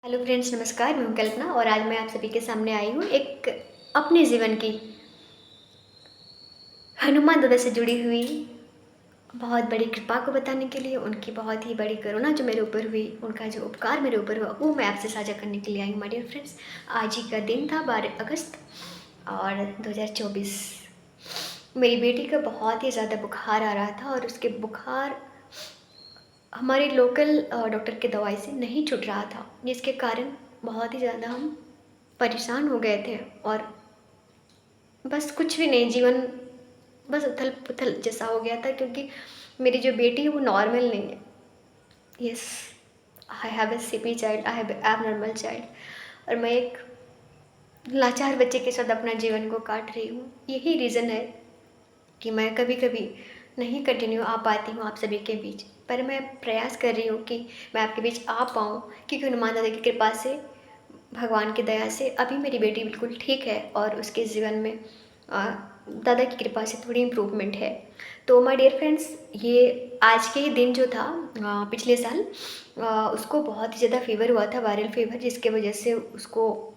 Hello friends, नमस्कार। मैं हूं कल्पना और आज मैं आप सभी के सामने आई हूं एक अपने जीवन की हनुमान दादा से जुड़ी हुई बहुत बड़ी कृपा को बताने के लिए, उनकी बहुत ही बड़ी करुणा जो मेरे ऊपर हुई, उनका जो उपकार मेरे ऊपर हुआ, वो मैं आपसे साझा करने के लिए आई हूँ माय डियर फ्रेंड्स। आज ही का दिन था 12 अगस्त और 2024। मेरी बेटी का बहुत ही ज़्यादा बुखार आ रहा था और उसके बुखार हमारे लोकल डॉक्टर की दवाई से नहीं छूट रहा था, जिसके कारण बहुत ही ज़्यादा हम परेशान हो गए थे और बस कुछ भी नहीं, जीवन बस उथल-पुथल जैसा हो गया था, क्योंकि मेरी जो बेटी है वो नॉर्मल नहीं है। Yes, I have a CP child, I have abnormal child और मैं एक लाचार बच्चे के साथ अपना जीवन को काट रही हूँ। यही रीज़न है कि मैं कभी-कभी नहीं कंटिन्यू आ पाती हूँ आप सभी के बीच, पर मैं प्रयास कर रही हूँ कि मैं आपके बीच आ पाऊँ, क्योंकि हनुमान दादा की कृपा से, भगवान की दया से अभी मेरी बेटी बिल्कुल ठीक है और उसके जीवन में अ, दादा की कृपा से थोड़ी इम्प्रूवमेंट है। तो माय डियर फ्रेंड्स, ये आज के ही दिन जो था पिछले साल उसको बहुत ही ज़्यादा फ़ीवर हुआ था, वायरल फ़ीवर, जिसके वजह से उसको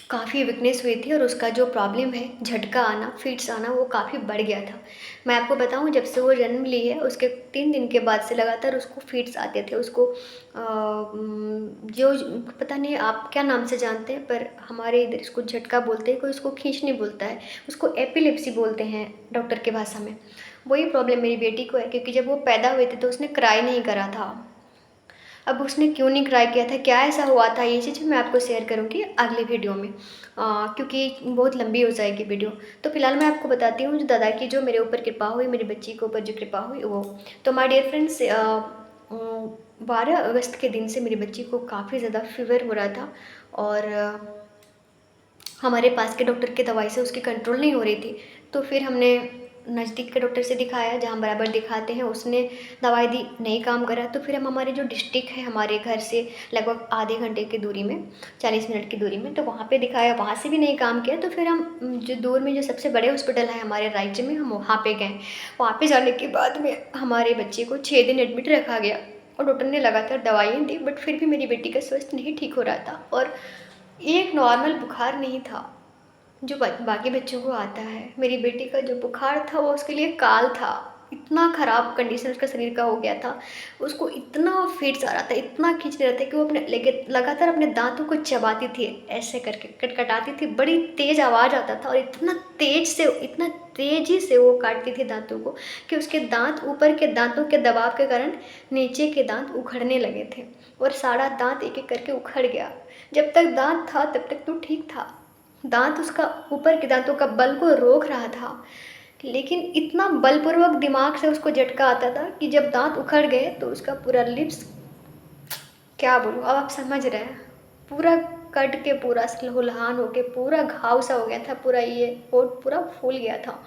काफ़ी वीकनेस हुई थी और उसका जो प्रॉब्लम है, झटका आना, फिट्स आना, वो काफ़ी बढ़ गया था। मैं आपको बताऊँ, जब से वो जन्म ली है उसके 3 दिन के बाद से लगातार उसको फिट्स आते थे। उसको जो पता नहीं आप क्या नाम से जानते हैं, पर हमारे इधर इसको झटका बोलते हैं, कोई उसको खींचनी बोलता है, उसको एपिलेप्सी बोलते हैं डॉक्टर की भाषा में। वही प्रॉब्लम मेरी बेटी को है, क्योंकि जब वो पैदा हुए थे तो उसने क्राई नहीं करा था। अब उसने क्यों नहीं क्राई किया था, क्या ऐसा हुआ था, ये चीज़ मैं आपको शेयर करूँगी अगली वीडियो में, क्योंकि बहुत लंबी हो जाएगी वीडियो। तो फिलहाल मैं आपको बताती हूँ जो दादा की जो मेरे ऊपर कृपा हुई, मेरी बच्ची के ऊपर जो कृपा हुई वो। तो माय डियर फ्रेंड्स, 12 अगस्त के दिन से मेरी बच्ची को काफ़ी ज़्यादा फ़ीवर हो रहा था और हमारे पास के डॉक्टर की दवाई से उसकी कंट्रोल नहीं हो रही थी। तो फिर हमने नज़दीक के डॉक्टर से दिखाया, जहाँ बराबर दिखाते हैं, उसने दवाई दी, नहीं काम करा। तो फिर हम हमारे जो डिस्ट्रिक्ट है हमारे घर से लगभग आधे घंटे की दूरी में, 40 मिनट की दूरी में, तो वहाँ पे दिखाया, वहाँ से भी नहीं काम किया। तो फिर हम जो दूर में जो सबसे बड़े हॉस्पिटल है हमारे राज्य में, हम वहाँ पे गए। वहाँ पे जाने के बाद में हमारे बच्चे को 6 दिन एडमिट रखा गया और डॉक्टर ने लगातार दवाइयाँ दी, बट फिर भी मेरी बेटी का स्वास्थ्य नहीं ठीक हो रहा था। और ये एक नॉर्मल बुखार नहीं था जो बाकी बच्चों को आता है। मेरी बेटी का जो बुखार था वो उसके लिए काल था। इतना ख़राब कंडीशन उसका शरीर का हो गया था। उसको इतना फिट्स आ रहा था, इतना खींच रहा था कि वो अपने लगातार अपने दाँतों को चबाती थी, ऐसे करके कटकटाती थी। बड़ी तेज़ आवाज़ आता था और इतना तेज़ी से वो काटती थी दाँतों को कि उसके दाँत, ऊपर के दाँतों के दबाव के कारण नीचे के दाँत उखड़ने लगे थे और सारा दाँत एक-एक करके उखड़ गया। जब तक दाँत था तब तक तो ठीक था। दाँत उसका ऊपर के दाँतों का बल को रोक रहा था, लेकिन इतना बलपूर्वक दिमाग से उसको झटका आता था कि जब दाँत उखड़ गए तो उसका पूरा लिप्स, क्या बोलूँ, अब आप समझ रहे हैं, पूरा कट के पूरा लहूलुहान होके पूरा घाव सा हो गया था, पूरा ये होंठ पूरा फूल गया था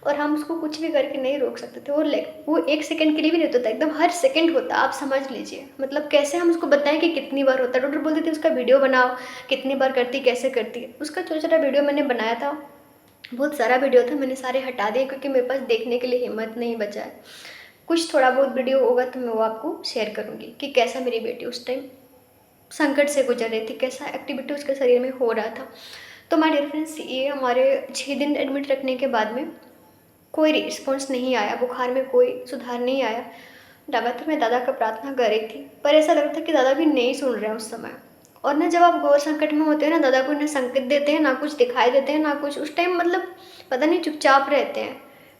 और हम उसको कुछ भी करके नहीं रोक सकते थे। वो 1 सेकंड के लिए भी नहीं होता था, एकदम हर सेकंड होता, आप समझ लीजिए। मतलब कैसे हम उसको बताएँ कि कितनी बार होता है? डॉक्टर बोलते थे उसका वीडियो बनाओ, कितनी बार करती, कैसे करती है? उसका छोटा-छोटा वीडियो मैंने बनाया था, बहुत सारा वीडियो था, मैंने सारे हटा दिए क्योंकि मेरे पास देखने के लिए हिम्मत नहीं बचा है। कुछ थोड़ा बहुत वीडियो होगा तो मैं वो आपको शेयर करूँगी कि कैसा मेरी बेटी उस टाइम संकट से गुजर रही थी, कैसा एक्टिविटी उसके शरीर में हो रहा था। तो माय डियर फ्रेंड्स, ये हमारे 6 दिन एडमिट रखने के बाद में कोई रिस्पॉन्स नहीं आया, बुखार में कोई सुधार नहीं आया। लगातार मैं दादा का प्रार्थना कर रही थी, पर ऐसा लग रहा था कि दादा भी नहीं सुन रहे हैं उस समय। और ना, जब आप घोर संकट में होते हैं ना, दादा को ना संकेत देते हैं, ना कुछ दिखाई देते हैं, ना कुछ, उस टाइम मतलब पता नहीं, चुपचाप रहते हैं।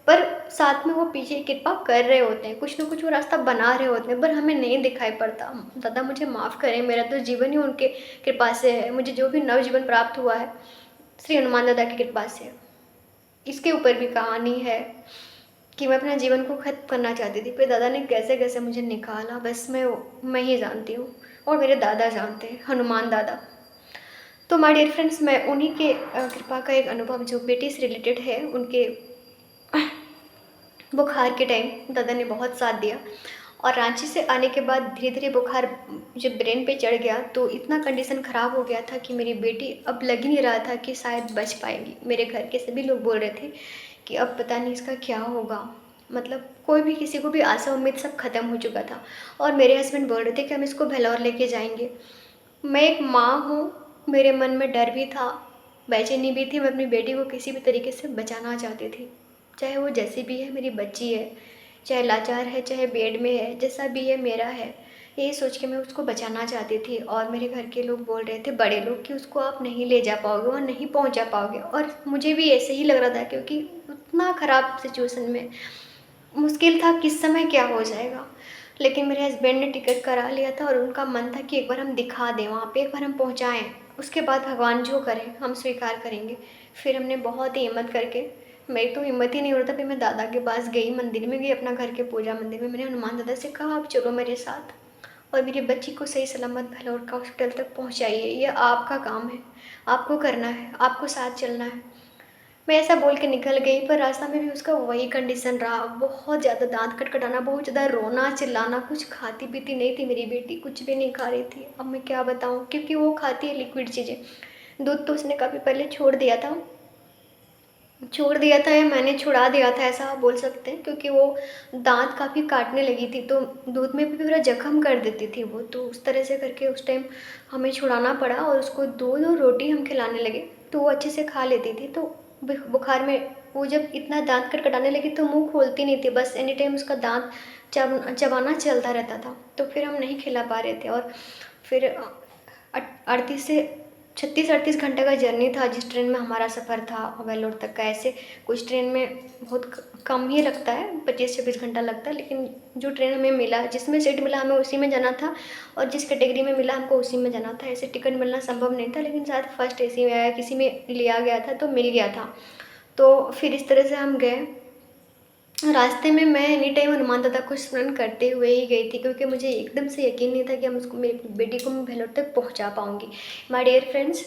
पर साथ में वो पीछे कृपा कर रहे होते हैं, कुछ ना कुछ वो रास्ता बना रहे होते हैं, पर हमें नहीं दिखाई पड़ता। दादा मुझे माफ़ करें, मेरा तो जीवन ही उनके कृपा से है। मुझे जो भी नवजीवन प्राप्त हुआ है, श्री हनुमान दादा की कृपा से। इसके ऊपर भी कहानी है कि मैं अपना जीवन को ख़त्म करना चाहती थी, पर दादा ने कैसे-कैसे मुझे निकाला, बस मैं ही जानती हूँ और मेरे दादा जानते हैं, हनुमान दादा। तो माय डियर फ्रेंड्स, मैं उन्हीं के कृपा का एक अनुभव जो बेटी से रिलेटेड है, उनके बुखार के टाइम दादा ने बहुत साथ दिया और रांची से आने के बाद धीरे-धीरे बुखार जब ब्रेन पे चढ़ गया तो इतना कंडीशन ख़राब हो गया था कि मेरी बेटी, अब लग ही नहीं रहा था कि शायद बच पाएगी। मेरे घर के सभी लोग बोल रहे थे कि अब पता नहीं इसका क्या होगा। मतलब कोई भी किसी को भी आशा उम्मीद सब ख़त्म हो चुका था। और मेरे हस्बैंड बोल रहे थे कि हम इसको भेल्लौर लेके जाएँगे। मैं एक माँ हूँ, मेरे मन में डर भी था, बेचैनी भी थी, मैं अपनी बेटी को किसी भी तरीके से बचाना चाहती थी। चाहे वो जैसी भी है मेरी बच्ची है, चाहे लाचार है, चाहे बेड में है, जैसा भी है मेरा है। यही सोच के मैं उसको बचाना चाहती थी और मेरे घर के लोग बोल रहे थे, बड़े लोग, कि उसको आप नहीं ले जा पाओगे और नहीं पहुँचा पाओगे, और मुझे भी ऐसे ही लग रहा था क्योंकि उतना ख़राब सिचुएशन में मुश्किल था किस समय क्या हो जाएगा। लेकिन मेरे हस्बैंड ने टिकट करा लिया था और उनका मन था कि एक बार हम दिखा दें वहाँ पे, एक बार हम पहुँचाएँ, उसके बाद भगवान जो करें हम स्वीकार करेंगे। फिर हमने बहुत ही हिम्मत करके, मेरी तो हिम्मत ही नहीं हो रहा था, फिर मैं दादा के पास गई, मंदिर में गई, अपना घर के पूजा मंदिर में। मैंने हनुमान दादा से कहा, आप चलो मेरे साथ और मेरी बच्ची को सही सलामत भलौर का हॉस्पिटल तक पहुँचाइए, ये आपका काम है, आपको करना है, आपको साथ चलना है। मैं ऐसा बोल के निकल गई, पर रास्ता में भी उसका वही कंडीशन रहा, बहुत ज़्यादा दाँत खटखटाना, बहुत ज़्यादा रोना चिल्लाना, कुछ खाती-पीती नहीं थी मेरी बेटी, कुछ भी नहीं खा रही थी। अब मैं क्या बताऊँ, क्योंकि वो खाती है लिक्विड चीज़ें। दूध तो उसने काफ़ी पहले छोड़ दिया था या मैंने छुड़ा दिया था, ऐसा आप बोल सकते हैं, क्योंकि वो दाँत काफ़ी काटने लगी थी, तो दूध में भी पूरा जख्म कर देती थी वो, तो उस तरह से करके उस टाइम हमें छुड़ाना पड़ा और उसको दूध और रोटी हम खिलाने लगे, तो वो अच्छे से खा लेती थी। तो बुखार में वो जब इतना दाँत खटखटाने लगी तो मुँह खोलती नहीं थी, बस एनी टाइम उसका दाँत चबाना चलता रहता था, तो फिर हम नहीं खिला पा रहे थे। और फिर 38 से 36-38 घंटे का जर्नी था जिस ट्रेन में हमारा सफ़र था वेल्लोर तक का। ऐसे कुछ ट्रेन में बहुत कम ही लगता है, 25-26 घंटा लगता है, लेकिन जो ट्रेन हमें मिला, जिसमें सीट मिला, हमें उसी में जाना था, और जिस कैटेगरी में मिला हमको उसी में जाना था। ऐसे टिकट मिलना संभव नहीं था, लेकिन शायद फर्स्ट एसी में या किसी में लिया गया था तो मिल गया था। तो फिर इस तरह से हम गए। रास्ते में मैं एनी टाइम हनुमान दादा को स्मरण करते हुए ही गई थी, क्योंकि मुझे एकदम से यकीन नहीं था कि हम उसको, मेरी बेटी को मैं भेलोर तक पहुंचा पाऊंगी। माय डियर फ्रेंड्स,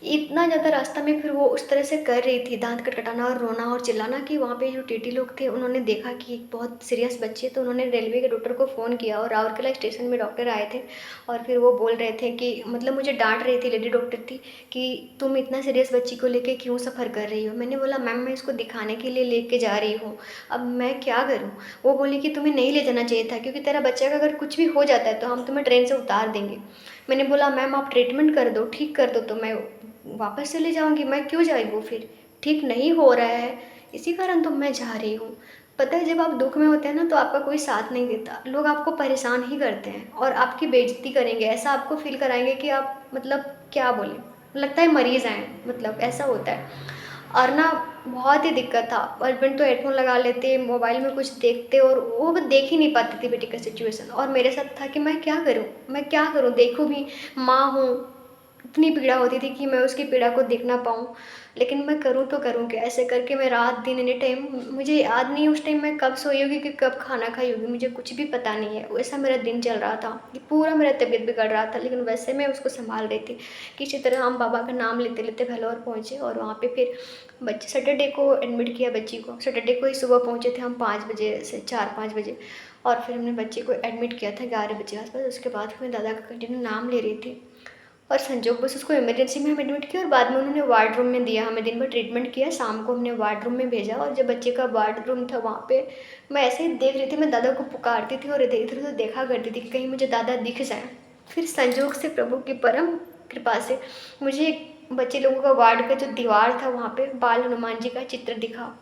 इतना ज़्यादा रास्ता में फिर वो उस तरह से कर रही थी, दांत खटखटाना और रोना और चिल्लाना, कि वहाँ पे जो टीटी लोग थे उन्होंने देखा कि एक बहुत सीरियस बच्ची है, तो उन्होंने रेलवे के डॉक्टर को फ़ोन किया और राउरकेला स्टेशन में डॉक्टर आए थे। और फिर वो बोल रहे थे कि, मतलब मुझे डांट रही थी, लेडी डॉक्टर थी, कि तुम इतना सीरियस बच्ची को लेके क्यों सफ़र कर रही हो। मैंने बोला, मैम मैं इसको दिखाने के लिए लेके जा रही हूँ, अब मैं क्या करूँ? वो बोली कि तुम्हें नहीं ले जाना चाहिए था, क्योंकि तेरा बच्चे का अगर कुछ भी हो जाता है तो हम तुम्हें ट्रेन से उतार देंगे। मैंने बोला, मैम आप ट्रीटमेंट कर दो, ठीक कर दो, तो मैं वापस चली जाऊँगी, मैं क्यों जाऊँ फिर? ठीक नहीं हो रहा है, इसी कारण तो मैं जा रही हूँ। पता है, जब आप दुःख में होते हैं ना तो आपका कोई साथ नहीं देता, लोग आपको परेशान ही करते हैं और आपकी बेइज़्ज़ती करेंगे, ऐसा आपको फ़ील कराएँगे कि आप, मतलब क्या बोलें, लगता है मरीज़ हैं, मतलब ऐसा होता है। और ना बहुत ही दिक्कत था, हस्बैंड तो हेडफ़ोन लगा लेते, मोबाइल में कुछ देखते, और वो देख ही नहीं पाती थी बेटी का सिचुएशन, और मेरे साथ था कि मैं क्या करूँ? मैं क्या करूँ? देखूँ भी, माँ हूँ, इतनी पीड़ा होती थी कि मैं उसकी पीड़ा को देख ना पाऊँ, लेकिन मैं करूँ तो करूँ क्या? ऐसे करके मैं रात दिन एनी टाइम, मुझे याद नहीं है उस टाइम मैं कब सोई होगी कि कब खाना खाई होगी, मुझे कुछ भी पता नहीं है। वैसा मेरा दिन चल रहा था, कि पूरा मेरा तबीयत बिगड़ रहा था, लेकिन वैसे मैं उसको सँभाल रही थी। किसी तरह हम बाबा का नाम लेते-लेते भेल्लौर पहुँचे और वहाँ पे फिर बच्चे, सैटरडे को एडमिट किया बच्ची को। सैटरडे को ही सुबह पहुँचे थे हम 5 बजे से 4-5 बजे, और फिर हमने बच्ची को एडमिट किया था 11 बजे आस-पास। उसके बाद फिर मैं दादा का कंटिन्यू नाम ले रही थी, और संजोग बस उसको इमरजेंसी में हम एडमिट किया और बाद में उन्होंने वार्ड रूम में दिया, हमें दिन भर ट्रीटमेंट किया, शाम को हमने वार्ड रूम में भेजा। और जब बच्चे का वार्ड रूम था वहाँ पे, मैं ऐसे ही देख रही थी, मैं दादा को पुकारती थी और इधर-उधर देखा करती थी कि कहीं मुझे दादा दिख जाएँ। फिर संजोग से, प्रभु की परम कृपा से, मुझे बच्चे लोगों का वार्ड का जो दीवार था वहाँ पे बाल हनुमान जी का चित्र दिखा।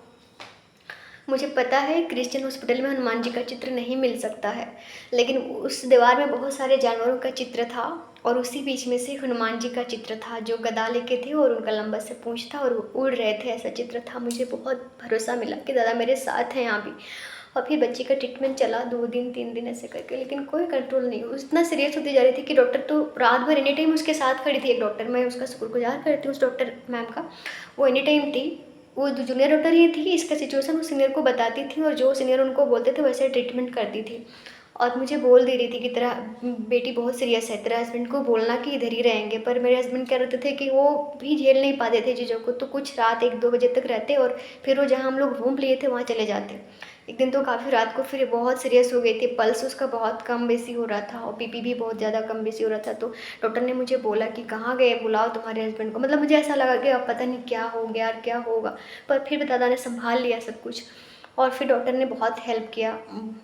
मुझे पता है क्रिश्चियन हॉस्पिटल में हनुमान जी का चित्र नहीं मिल सकता है, लेकिन उस दीवार में बहुत सारे जानवरों का चित्र था, और उसी बीच में से हनुमान जी का चित्र था जो गदा लेके थे, और उनका लंबा सा पूँछ था और वो उड़ रहे थे, ऐसा चित्र था। मुझे बहुत भरोसा मिला कि दादा मेरे साथ हैं यहाँ भी। और फिर बच्ची का ट्रीटमेंट चला 2 दिन 3 दिन ऐसे करके, लेकिन कोई कंट्रोल नहीं। वो इतना सीरियस होती जा रही थी कि डॉक्टर तो रात भर एनी टाइम उसके साथ खड़ी थी। एक डॉक्टर, मैं उसका शुक्रगुज़ार करती हूँ उस डॉक्टर मैम का, वो एनी टाइम थी। वो जो जूनियर डॉक्टर ही थी, इसका सिचुएशन वो सीनियर को बताती थी, और जो सीनियर उनको बोलते थे वैसे ट्रीटमेंट करती थी। और मुझे बोल दे रही थी कि तेरा बेटी बहुत सीरियस है, तेरा हस्बैंड को बोलना कि इधर ही रहेंगे। पर मेरे हस्बैंड क्या रहते थे कि वो भी झेल नहीं पाते थे चीज़ों को, तो कुछ रात 1-2 बजे तक रहते, और फिर वो जहाँ हम लोग रूम लिए थे वहाँ चले जाते। एक दिन तो काफ़ी रात को फिर बहुत सीरियस हो गई थी, पल्स उसका बहुत कम बेसी हो रहा था और बीपी भी बहुत ज़्यादा कम बेसी हो रहा था। तो डॉक्टर ने मुझे बोला कि कहाँ गए, बुलाओ तुम्हारे हस्बैंड को। मतलब मुझे ऐसा लगा कि अब पता नहीं क्या हो गया और क्या होगा, पर फिर भी दादा ने सँभाल लिया सब कुछ। और फिर डॉक्टर ने बहुत हेल्प किया,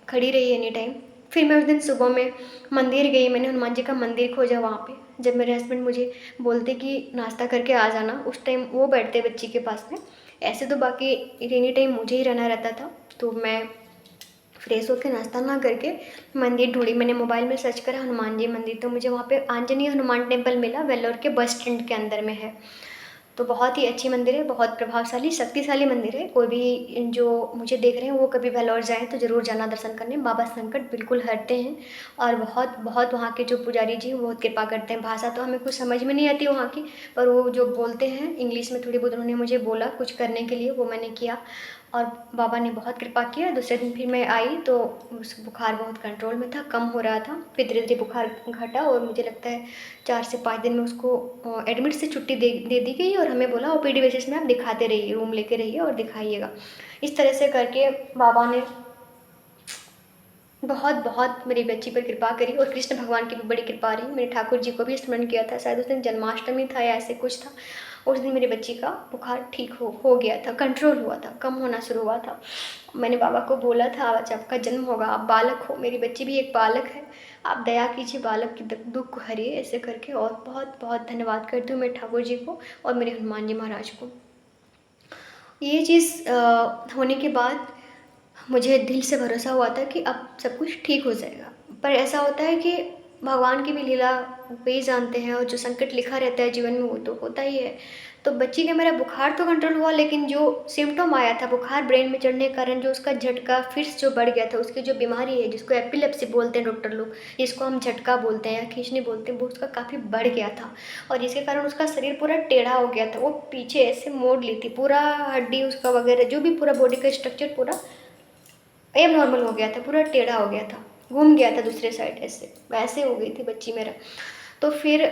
खड़ी रही एनी टाइम। फिर मैं उस दिन सुबह में मंदिर गई, मैंने हनुमान जी का मंदिर खोजा वहाँ पे। जब मेरे हस्बैंड मुझे बोलते कि नाश्ता करके आ जाना, उस टाइम वो बैठते बच्ची के पास में। ऐसे तो बाकी एनी टाइम मुझे ही रहना रहता था, तो मैं फ्रेश होकर नाश्ता ना करके मंदिर ढूंढी। मैंने मोबाइल में सर्च करा हनुमान जी मंदिर, तो मुझे वहाँ पे आंजनेय हनुमान टेम्पल मिला, वेल्लोर के बस स्टैंड के अंदर में है। तो बहुत ही अच्छी मंदिर है, बहुत प्रभावशाली शक्तिशाली मंदिर है। कोई भी जो मुझे देख रहे हैं वो कभी वेल्लोर जाएँ तो ज़रूर जाना दर्शन करने। बाबा संकट बिल्कुल हरते हैं और बहुत बहुत वहाँ के जो पुजारी जी हैं वो बहुत कृपा करते हैं। भाषा तो हमें कुछ समझ में नहीं आती वहाँ की, पर वो जो बोलते हैं इंग्लिश में थोड़ी बहुत उन्होंने मुझे बोला कुछ करने के लिए, वो मैंने किया और बाबा ने बहुत कृपा किया। दूसरे दिन फिर मैं आई तो उस बुखार बहुत कंट्रोल में था, कम हो रहा था। फिर धीरे-धीरे बुखार घटा और मुझे लगता है 4 से 5 दिन में उसको एडमिट से छुट्टी दे दी गई और हमें बोला ओपीडी बेसिस में आप दिखाते रहिए, रूम लेके रहिए और दिखाइएगा। इस तरह से करके बाबा ने बहुत बहुत मेरी बच्ची पर कृपा करी और कृष्ण भगवान की भी बड़ी कृपा रही। मैंने ठाकुर जी को भी स्मरण किया था, शायद उस दिन जन्माष्टमी था या ऐसे कुछ था। उस दिन मेरी बच्ची का बुखार ठीक हो गया था, कंट्रोल हुआ था, कम होना शुरू हुआ था। मैंने बाबा को बोला था आज आपका जन्म होगा, आप बालक हो, मेरी बच्ची भी एक बालक है, आप दया कीजिए बालक के दुख को हरिए, ऐसे करके। और बहुत बहुत धन्यवाद करती हूँ मैं ठाकुर जी को और मेरे हनुमान जी महाराज को। ये चीज़ होने के बाद मुझे दिल से भरोसा हुआ था कि अब सब कुछ ठीक हो जाएगा। पर ऐसा होता है कि भगवान की भी लीला वे ही जानते हैं और जो संकट लिखा रहता है जीवन में वो तो होता ही है। तो बच्ची का मेरा बुखार तो कंट्रोल हुआ, लेकिन जो सिम्पटम आया था बुखार ब्रेन में चढ़ने के कारण, जो उसका झटका फिट्स जो बढ़ गया था, उसकी जो बीमारी है जिसको एपिलेप्सी बोलते हैं डॉक्टर लोग, जिसको हम झटका बोलते हैं या खींचनी बोलते हैं, वो उसका काफ़ी बढ़ गया था और जिसके कारण उसका शरीर पूरा टेढ़ा हो गया था। वो पीछे ऐसे मोड़ ली थी, पूरा हड्डी उसका वगैरह जो भी पूरा बॉडी का स्ट्रक्चर पूरा एबनॉर्मल हो गया था, पूरा टेढ़ा हो गया था, घूम गया था दूसरे साइड, ऐसे वैसे हो गई थी बच्ची मेरा। तो फिर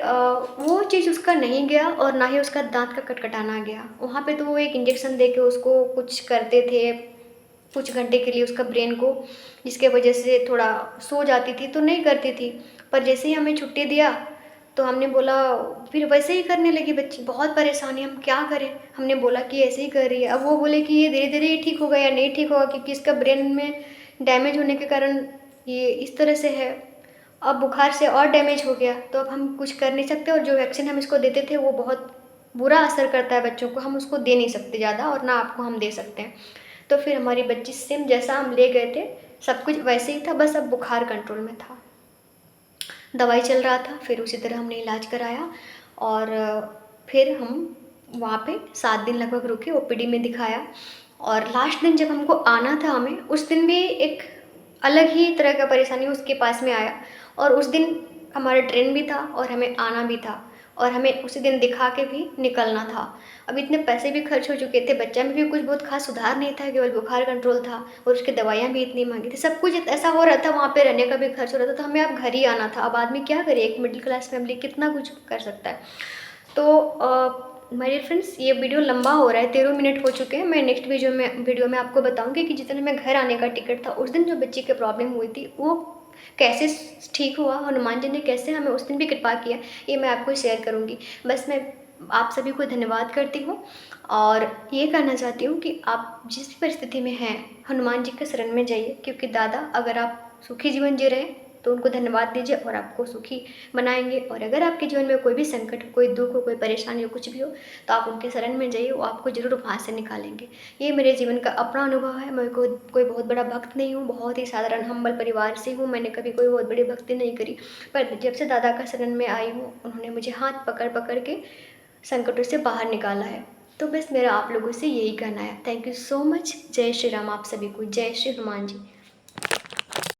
वो चीज़ उसका नहीं गया और ना ही उसका दाँत का कटकटाना गया। वहाँ पे तो वो एक इंजेक्शन दे के उसको कुछ करते थे, कुछ घंटे के लिए उसका ब्रेन को, जिसके वजह से थोड़ा सो जाती थी तो नहीं करती थी। पर जैसे ही हमें छुट्टी दिया तो हमने बोला, फिर वैसे ही करने लगी बच्ची, बहुत परेशानी, हम क्या करें? हमने बोला कि ऐसे ही कर रही है। अब वो बोले कि ये धीरे-धीरे ही ठीक होगा या नहीं ठीक होगा, क्योंकि इसका ब्रेन में डैमेज होने के कारण ये इस तरह से है। अब बुखार से और डैमेज हो गया तो अब हम कुछ कर नहीं सकते और जो वैक्सीन हम इसको देते थे वो बहुत बुरा असर करता है बच्चों को, हम उसको दे नहीं सकते ज़्यादा और ना आपको हम दे सकते हैं। तो फिर हमारी बच्ची सेम जैसा हम ले गए थे, सब कुछ वैसे ही था, बस अब बुखार कंट्रोल में था। दवाई चल रहा था, फिर उसी तरह हमने इलाज कराया और फिर हम वहाँ पे 7 दिन लगभग रुके, ओपीडी में दिखाया और लास्ट दिन जब हमको आना था हमें, उस दिन भी एक अलग ही तरह का परेशानी उसके पास में आया और उस दिन हमारा ट्रेन भी था और हमें आना भी था और हमें उसी दिन दिखा के भी निकलना था। अब इतने पैसे भी खर्च हो चुके थे, बच्चा में भी कुछ बहुत ख़ास सुधार नहीं था, केवल बुखार कंट्रोल था और उसकी दवाइयाँ भी इतनी महँगी थी। सब कुछ ऐसा हो रहा था, वहाँ पे रहने का भी खर्च हो रहा था, तो हमें अब घर ही आना था। अब आदमी क्या करे, एक मिडिल क्लास फैमिली कितना कुछ कर सकता है। तो मेरे फ्रेंड्स, ये वीडियो लंबा हो रहा है, 13 मिनट हो चुके हैं। मैं नेक्स्ट वीडियो में आपको बताऊँगी कि जितने में घर आने का टिकट था, उस दिन जो बच्ची की प्रॉब्लम हुई थी, वो कैसे ठीक हुआ, हनुमान जी ने कैसे हमें उस दिन भी कृपा किया, ये मैं आपको शेयर करूँगी। बस मैं आप सभी को धन्यवाद करती हूँ और ये कहना चाहती हूँ कि आप जिस भी परिस्थिति में हैं, हनुमान जी के शरण में जाइए, क्योंकि दादा अगर आप सुखी जीवन जी रहे हैं तो उनको धन्यवाद दीजिए और आपको सुखी बनाएंगे। और अगर आपके जीवन में कोई भी संकट हो, कोई दुख हो, कोई परेशानी हो, कुछ भी हो, तो आप उनके शरण में जाइए, वो आपको ज़रूर वहाँ से निकालेंगे। ये मेरे जीवन का अपना अनुभव है। मैं कोई बहुत बड़ा भक्त नहीं हूँ, बहुत ही साधारण हम्बल परिवार से हूँ, मैंने कभी कोई बहुत बड़ी भक्ति नहीं करी, पर जब से दादा का शरण में आई हूँ, उन्होंने मुझे हाथ पकड़ पकड़ के संकटों से बाहर निकाला है। तो बस मेरा आप लोगों से यही कहना है। Thank you so much. जय श्री राम आप सभी को। जय श्री हनुमान जी।